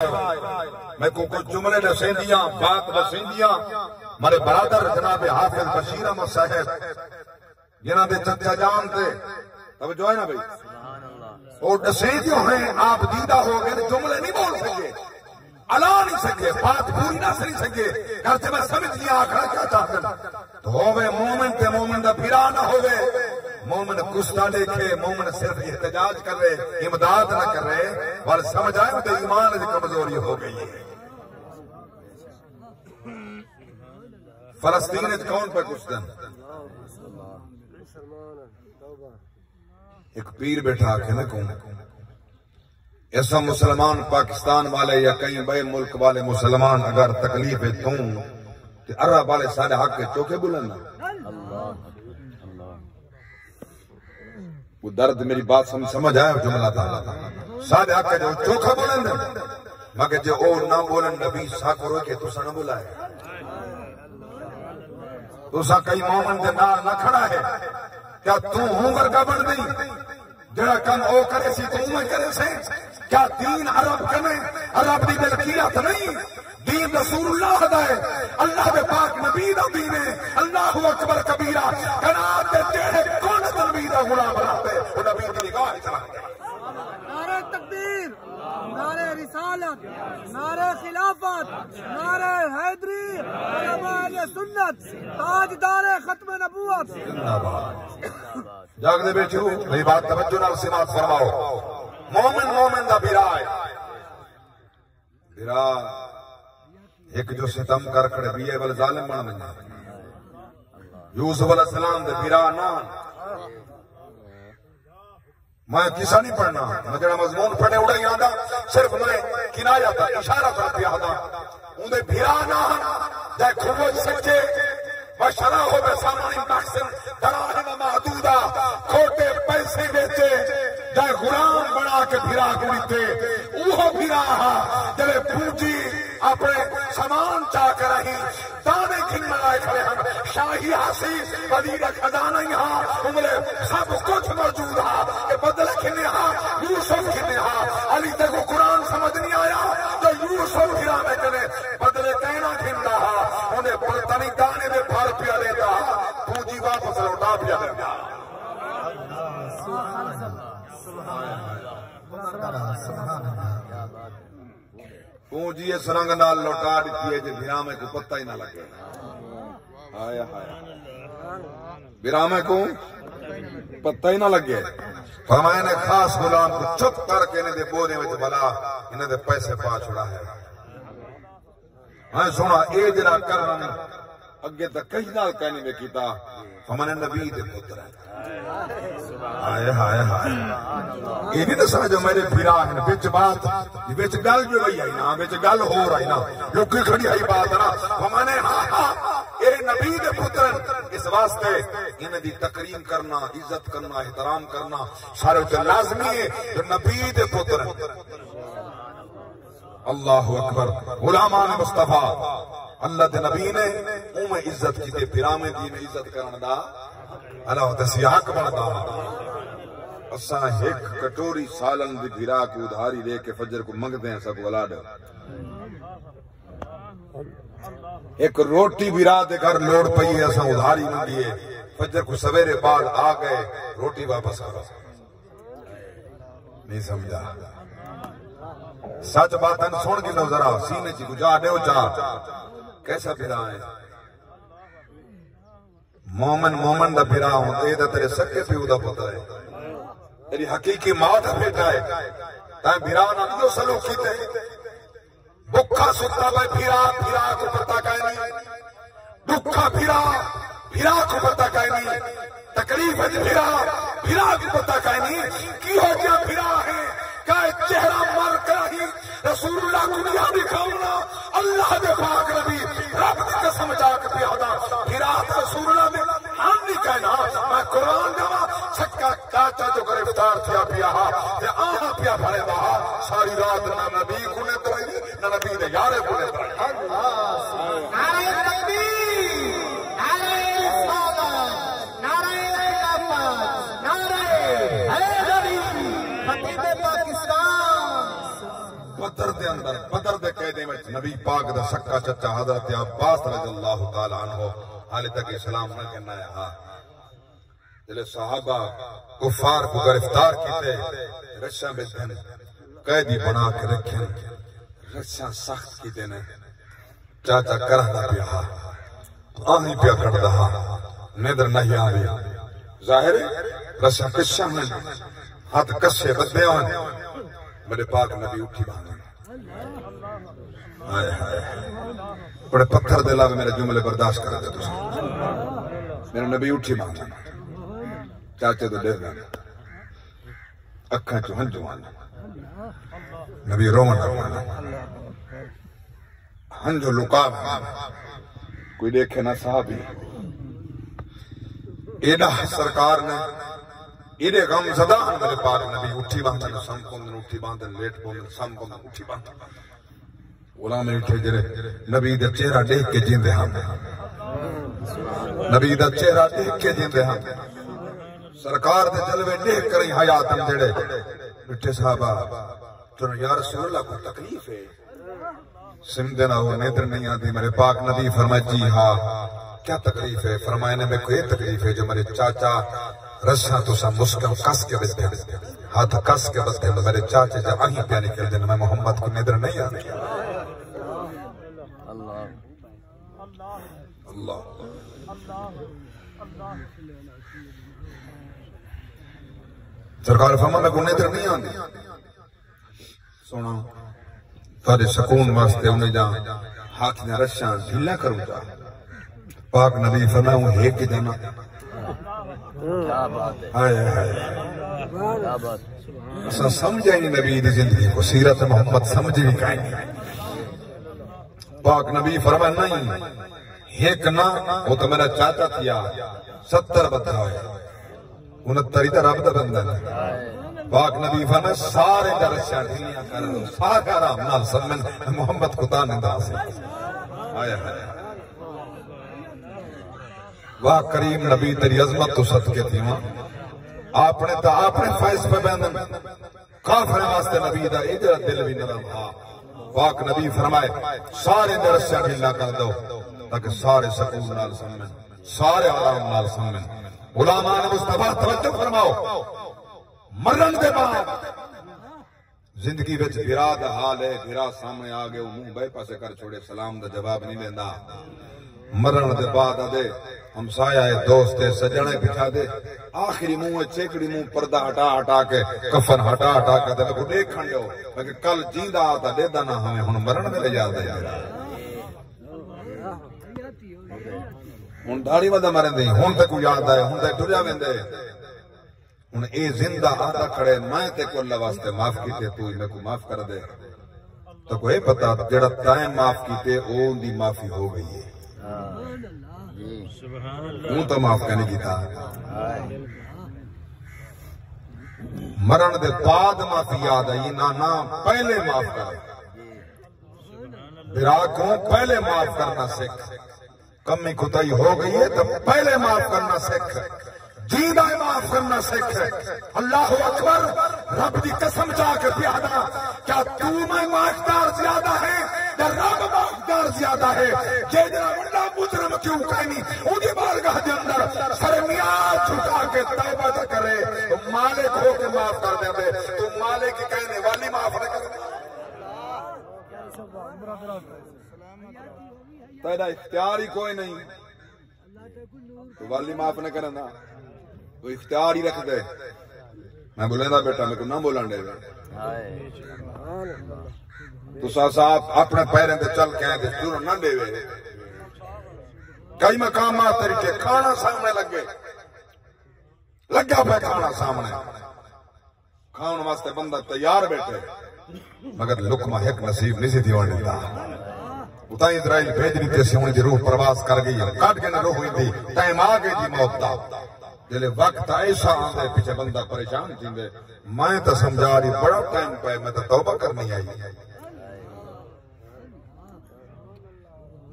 میں کو کچھ جملے دسیندیاں بات دسیندیاں میرے برادر جناب حافظ بشیر احمد صاحب جنہاں دے چچا جان تے توجہ ہے نا بھائی وہ دسیندیوں ہیں آپ دیدہ ہو گئے جملے نہیں بول سکے علا نہیں سکے بات پوری نہ سنی سکے گھر سے میں سمجھ لیا آخرا کیا چاہتے تو ہوئے مومن تے مومن دا پھرا نہ ہوئے مومن گستا دیکھے مومن صرف احتجاج کر رہے امداد نہ کر رہے اور سمجھ آئے تو ایمان کی کمزوری ہو گئی ہے فلسطین کون پہ گستا ایک پیر بیٹھا کے نہ کہوں ایسا مسلمان پاکستان والے یا کئی بے ملک والے مسلمان اگر تکلیف ہے توں تو عرب والے سارے حق کے چوکے بلند وہ درد میری بات سمجھ آیا جملہ تھا سارے حق کے جو چوکھا بلند مگر جو او نہ بولن نبی ساکو روئے کہ تسا نہ بلائے تسا کئی مومن دے نال نہ کھڑا ہے کیا تو ہوں ورگا بن دی جڑا کم او کرے سی تو میں کرے سے کیا دین عرب کنے عرب دی ملکیت نہیں دین رسول اللہ دا ہے اللہ دے پاک نبی دا دین ہے اللہ اکبر کبیرہ کنات دے تیرے کون نبی دا غلام بناتے وہ نبی کی نگاہ چلاتے نعرہ تکبیر نعرہ رسالت نعرہ خلافت نعرہ حیدری علماء اہل سنت تاجدار ختم نبوت جاگ دے بیٹھو میری بات توجہ نال سماعت فرماؤ مومن دا بھرا ہے بھرا ایک جو ستم کر کھڑے بھی ہے بل ظالم بن بنیا یوسف علیہ السلام دے بھرا نہ میں کسا نہیں پڑھنا میں جڑا مضمون پڑھے اڑا ہی آندا صرف میں کنایا تھا اشارہ کر پیا آندا اندے بھرا نہ جائے کھوج سچے بشرا ہو بے سامانی مقصد دراہم محدودہ کھوٹے پیسے بیچے جائے غلام بنا کے بھرا گریتے اوہ بھرا جلے پونجی اپنے سامان چاہ کر رہی دانے کھن ملائے کھڑے ہم شاہی حسیس بدیر خزانہ یہاں عمرے سب کچھ موجود ہاں کہ بدل کھنے ہاں یوسف کھنے ہاں علی تے کو قرآن سمجھ نہیں آیا جو یوسف بھرا میں کنے بدلے کہنا کھن رہا انہیں پلتنی دانے دے بھار پیا لیتا پونجی واپس لوٹا پیا لیتا پونجی سرنگ نال لوٹا دیتی ہے جو بھرامے کو پتہ ہی نہ لگے آیا بھرامے کو پتہ ہی نہ لگے فرمایا نے خاص غلام کو چپ کر کے انہیں دے بونے میں بلا انہیں دے پیسے پا چھڑا ہے ہاں سونا اے جنا کرن اگے تک کہیں نال کہنے میں کیتا ہمارے نبی دے پتر ہے آئے یہ نہیں دسنا جو میرے بھرا ہے بچ بات بچ گل جو رہی آئی نا بچ گل ہو رہی نا لوکی کھڑی آئی بات نا ہمارے اے نبی دے پتر اس واسطے انہیں دی تکریم کرنا عزت کرنا احترام کرنا سارے تے لازمی ہے جو نبی دے پتر اللہ اکبر غلامان مصطفیٰ اللہ دے نبی نے میں عزت کی تے پھرامے دی میں عزت کرنا دا اللہ تسی حق بندا اساں ایک کٹوری سالن دی بھرا کو ادھاری لے کے فجر کو منگتے ہیں سب ولاد ایک روٹی بھرا دے گھر لوڑ پئی ہے اساں ادھاری منگیے فجر کو سویرے بعد آ گئے روٹی واپس کرو نہیں سمجھا سچ باتن سن کے لو ذرا سینے چی گجا دیو چاہ کیسا بھرا ہے مومن دا بھرا ہوں تے دا تیرے سکے پیو دا پتہ ہے تیری حقیقی ماں دا بیٹا ہے تائیں بھرا نہ دیو سلوک کیتے بکھا سکتا بھائی بھرا کو پتہ کہے نہیں بکھا بھرا کو پتہ کہے نہیں تکلیف ہے بھرا کو پتہ کہے نہیں کی ہو گیا بھرا ہے کہ چہرہ مر کر ہی رسول اللہ کو دیا دکھاؤنا اللہ دے پاک نبی رب کی قسم جا کے پیادا ہرات رسول اللہ میں ہم نہیں کہنا میں قرآن جوا چھکا چاچا جو گرفتار تھیا پیا یا آہا پیا بھرے باہا ساری رات نہ نبی کنے ترائی نہ نبی نے یارے کنے ترائی نعرہ تکبیر نعرہ رسالت نعرہ خلافت نعرہ حیدری خطیب پاکستان پتر دے اندر اندر بدر دے قیدے میں نبی پاک دا سکا چچا حضرت عباس رضی اللہ تعالی عنہ حال تک اسلام نہ کہنا ہے ہاں جلے صحابہ کفار کو گرفتار کیتے رشاں میں دن قیدی بنا کے رکھیں رشاں سخت کی دینے چاچا کرہنا پیا آہی پیا کر دہا نیدر نہیں آوی ظاہر رشاں کشاں میں ہاتھ کسے بدے آنے میرے پاک نبی اٹھی باندھے آئے آئے بڑے پتھر دے لاوے میرے جملے برداشت کر دے تجھے میرے نبی اٹھی باندھے چاچے تو دے گا اکھاں چو ہنجو آنے نبی رومن روانا ہنجو لکاو کوئی دیکھے نہ صحابی ایڈا سرکار نے ایڈے غم زدہ میرے پاک نبی اٹھی باندھن سم کندن اٹھی باندھن لیٹ کندن سم کندن اٹھی باندھن غلام اٹھے جرے نبی دا چہرہ دیکھ کے جیندے ہم نبی دا چہرہ دیکھ کے جیندے ہم سرکار دے جلوے دیکھ کر ہی حیات اندھڑے اٹھے صحابہ تو یا رسول اللہ کو تکلیف ہے سمدنا ہو نیدر نہیں آتی میرے پاک نبی فرمائے جی ہاں کیا تکلیف ہے فرمائے نے میں کوئی تکلیف ہے جو میرے چاچا رسا تو سا مسکم کس کے بدھے ہاتھ کس کے بدھے میرے چاچے جب آہی پیا نکل دن میں محمد کو نیدر نہیں آتی اللہ سرکار فرما میں کو نیدر نہیں آتی سونا تارے سکون واسطے انہیں جا ہاتھ نے رشاں ڈھیلا کروں جا پاک نبی فرمائے ہوں ہے کہ جانا آئے آئے اساں سمجھیں گے نبی دی زندگی کو سیرت محمد سمجھے بھی کہیں گے پاک نبی فرمائے نہیں ایک نہ وہ تو میرا چاچا تھیا 70 بدھا ہوئے 69 تا رب دا بندہ ہے پاک نبی فرمائے سارے درشاں ڈھیلیاں کر دو سارے آرام نال سمن محمد کو تانے دا سے آئے آئے واہ کریم نبی تیری عظمت تو صدقے تھی ماں آپ نے فائز پہ بیندن کافر واسطے نبی دا ادھر دل بھی نرم ہاں پاک نبی فرمائے سارے درسیاں ڈھیلا کر دو تاکہ سارے سکون نال سمن سارے آرام نال سمن غلامان مصطفیٰ توجہ فرماؤ مرن دے بعد زندگی بچ بھرا دا حال ہے بھرا سامنے آگے وہ منہ بے پاسے کر چھوڑے سلام دا جواب نہیں دینا مرن دے بعد آدھے ہمسایہ ہے دوست ہے سجنے بچھا دے آخری منہ چیکڑی منہ پردہ ہٹا کے کفن ہٹا کے دے کو دیکھن جو لیکن کل جیندہ آتا دے دا نہ ہمیں ہن مرن میں لے جاتا ہے ہن دھاڑی ودا مرن دے ہن تے کو یاد آئے ہن تے ٹریا ویندے ہن اے زندہ آتا کھڑے میں تے کو اللہ واسطے معاف کیتے تو میں کو معاف کر دے تو کوئی پتا جڑا تائیں معاف کیتے او دی معافی ہو گئی ہے ہوں تو معاف کرنے کی تھا مرن دے بعد معافی یاد آئی نہ پہلے معاف کر برا کو پہلے معاف کرنا سکھ کمی کتائی ہو گئی ہے تو پہلے معاف کرنا سکھ جیدہ معاف کرنا سکھ اللہ اکبر رب دی قسم چاہ کے پیادا کیا تو میں معافدار زیادہ ہے یا رب معافدار زیادہ ہے جیدنا بڑا مجرم کیوں کہنی اونی بارگاہ دے اندر سر میاد چھکا کے توبہ نہ کرے تو مالک ہو کے معاف کر دے دے تو مالک کی کہنے والی معاف نہ کرے تیرا اختیار ہی کوئی نہیں تو والی معاف نہ کرنا تو اختیار ہی رکھ دے میں بولیں دا بیٹا میں کو نہ بولن دے تو صاحب اپنے پیریں دے چل کے دے ضرور نہ دے کئی مقامات طریقے کھانا سامنے لگا پہ کھانا سامنے کھاؤن واسطے بندہ تیار بیٹھے مگر لقمہ ایک نصیب نہیں سی دیوان دیتا اتاں اسرائیل بھیج دیتے سے انہیں دی روح پرواز کر گئی کٹ کے نہ روح ہوئی تھی ٹائم آ گئی دی موت دا جلے وقت ایسا آندے پیچھے بندہ پریشان تھیندے میں تو سمجھا رہی بڑا ٹائم پہ میں تو توبہ کرنی آئی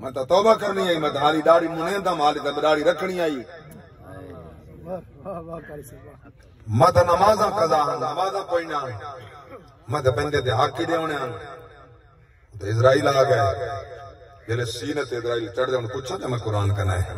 میں تو حالی داڑی منیندہ مالی تو داڑی رکھنی آئی میں تو نمازاں قضا نمازاں پڑھنا میں تو بندے دے حق ہی دے ہونے تو اسرائیل آ گئے جلے سینے تے اسرائیل چڑھ جاؤں پوچھا تے میں قرآن کنا ہے